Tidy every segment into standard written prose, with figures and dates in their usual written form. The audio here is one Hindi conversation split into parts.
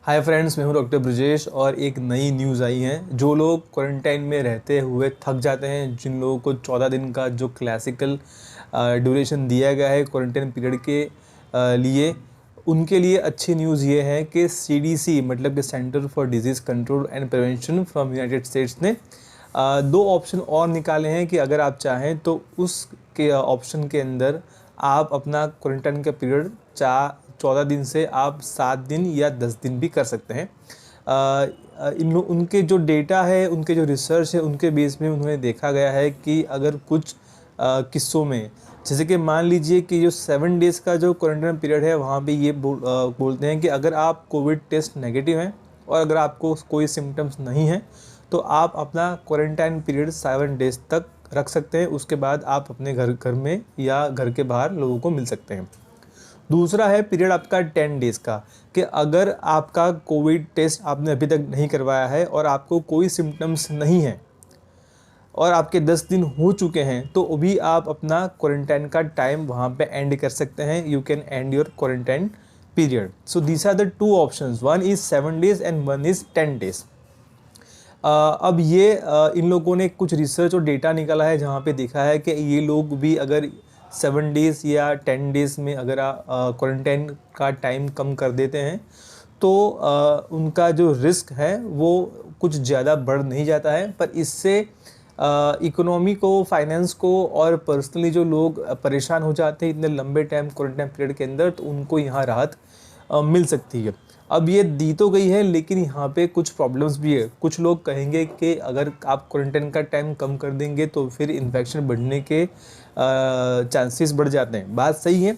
हाय फ्रेंड्स, मैं हूं डॉक्टर ब्रजेश और एक नई न्यूज़ आई है। जो लोग क्वारंटाइन में रहते हुए थक जाते हैं, जिन लोगों को 14 दिन का जो क्लासिकल ड्यूरेशन दिया गया है क्वारंटाइन पीरियड के लिए, उनके लिए अच्छी न्यूज़ ये है कि सीडीसी मतलब कि centre for disease control and prevention from United states ने दो ऑप्शन और निकाले हैं कि अगर आप चाहें तो उस के ऑप्शन के अंदर आप अपना क्वारंटाइन का पीरियड 14 दिन से आप 7 दिन या 10 दिन भी कर सकते हैं। उनके जो डेटा है, उनके जो रिसर्च है, उनके बेस में उन्होंने देखा गया है कि अगर कुछ किस्सों में, जैसे कि मान लीजिए कि जो 7 डेज़ का जो क्वारंटाइन पीरियड है, वहाँ पे ये बोलते हैं कि अगर आप कोविड टेस्ट नेगेटिव हैं और अगर आपको कोई सिम्टम्स नहीं हैं तो आप अपना क्वारंटाइन पीरियड 7 डेज़ तक रख सकते हैं। उसके बाद आप अपने घर में या घर के बाहर लोगों को मिल सकते हैं। दूसरा है पीरियड आपका 10 डेज़ का, कि अगर आपका कोविड टेस्ट आपने अभी तक नहीं करवाया है और आपको कोई सिम्टम्स नहीं है और आपके 10 दिन हो चुके हैं तो भी आप अपना क्वारंटाइन का टाइम वहाँ पे एंड कर सकते हैं। You can end your quarantine period. So these are the two options, one is 7 days and one is 10 days. अब ये इन लोगों ने कुछ रिसर्च और डेटा निकाला है जहाँ पे देखा है कि ये लोग भी अगर 7 डेज़ या 10 डेज़ में अगर क्वारंटाइन का टाइम कम कर देते हैं तो उनका जो रिस्क है वो कुछ ज़्यादा बढ़ नहीं जाता है। पर इससे इकोनॉमी को, फाइनेंस को और पर्सनली जो लोग परेशान हो जाते हैं इतने लंबे टाइम क्वारंटाइन पीरियड के अंदर, तो उनको यहाँ राहत मिल सकती है। अब ये दी तो गई है लेकिन यहाँ पे कुछ प्रॉब्लम्स भी है। कुछ लोग कहेंगे कि अगर आप क्वारंटाइन का टाइम कम कर देंगे तो फिर इन्फेक्शन बढ़ने के चांसेस बढ़ जाते हैं। बात सही है।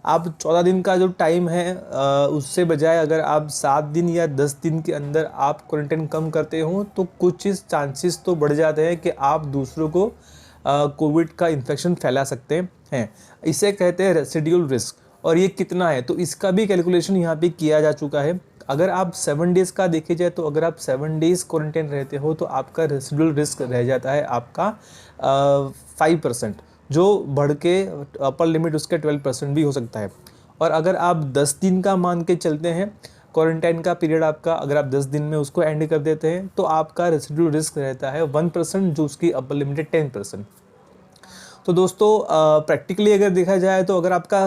आप 14 दिन का जो टाइम है उससे बजाय अगर आप 7 दिन या 10 दिन के अंदर आप क्वारंटाइन कम करते हो तो कुछ चांसेस तो बढ़ जाते हैं कि आप दूसरों को कोविड का इन्फेक्शन फैला सकते हैं। इसे कहते हैं रेसिडुअल रिस्क। और ये कितना है तो इसका भी कैलकुलेशन यहाँ पे किया जा चुका है। अगर आप 7 डेज़ का देखे जाए तो अगर आप 7 डेज़ क्वारंटाइन रहते हो तो आपका रेसिडुअल रिस्क रह जाता है आपका 5%, जो बढ़ के अपर लिमिट उसके 12% भी हो सकता है। और अगर आप 10 दिन का मान के चलते हैं क्वारंटाइन का पीरियड आपका, अगर आप 10 दिन में उसको एंड कर देते हैं तो आपका रेसिडुअल रिस्क रहता है 1%, जो उसकी अपर लिमिट है 10%। तो दोस्तों प्रैक्टिकली अगर देखा जाए तो अगर आपका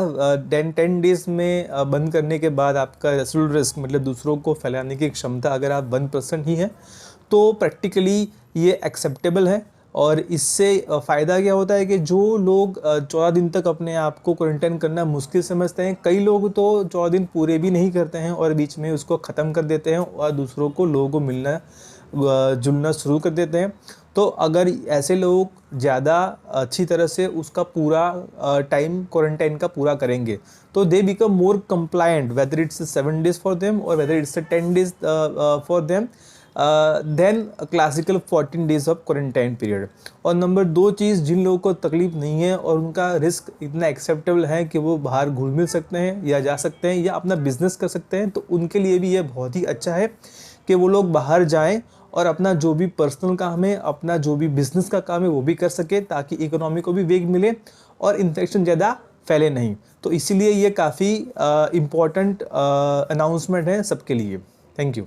10 डेज़ में बंद करने के बाद आपका रेसिडुअल रिस्क मतलब दूसरों को फैलाने की क्षमता अगर आप 1% ही है तो प्रैक्टिकली ये एक्सेप्टेबल है। और इससे फ़ायदा क्या होता है कि जो लोग 14 दिन तक अपने आप को क्वारंटाइन करना मुश्किल समझते हैं, कई लोग तो 14 दिन पूरे भी नहीं करते हैं और बीच में उसको ख़त्म कर देते हैं और दूसरों को, लोगों को मिलना जुलना शुरू कर देते हैं। तो अगर ऐसे लोग ज़्यादा अच्छी तरह से उसका पूरा टाइम क्वारंटाइन का पूरा करेंगे तो they become more compliant, whether it's 7 days for them और whether it's 10 days for them then classical 14 days of quarantine period. और नंबर 2 चीज़, जिन लोगों को तकलीफ नहीं है और उनका रिस्क इतना एक्सेप्टेबल है कि वो बाहर घुल मिल सकते हैं या जा सकते हैं या अपना बिजनेस कर सकते हैं, तो उनके लिए भी ये बहुत ही अच्छा है कि वो लोग बाहर जाएं और अपना जो भी पर्सनल काम है, अपना जो भी बिजनेस का काम है वो भी कर सके, ताकि इकोनॉमी को भी वेग मिले और इन्फेक्शन ज़्यादा फैले नहीं। तो इसीलिए ये काफ़ी इम्पॉर्टेंट अनाउंसमेंट है सबके लिए। Thank you.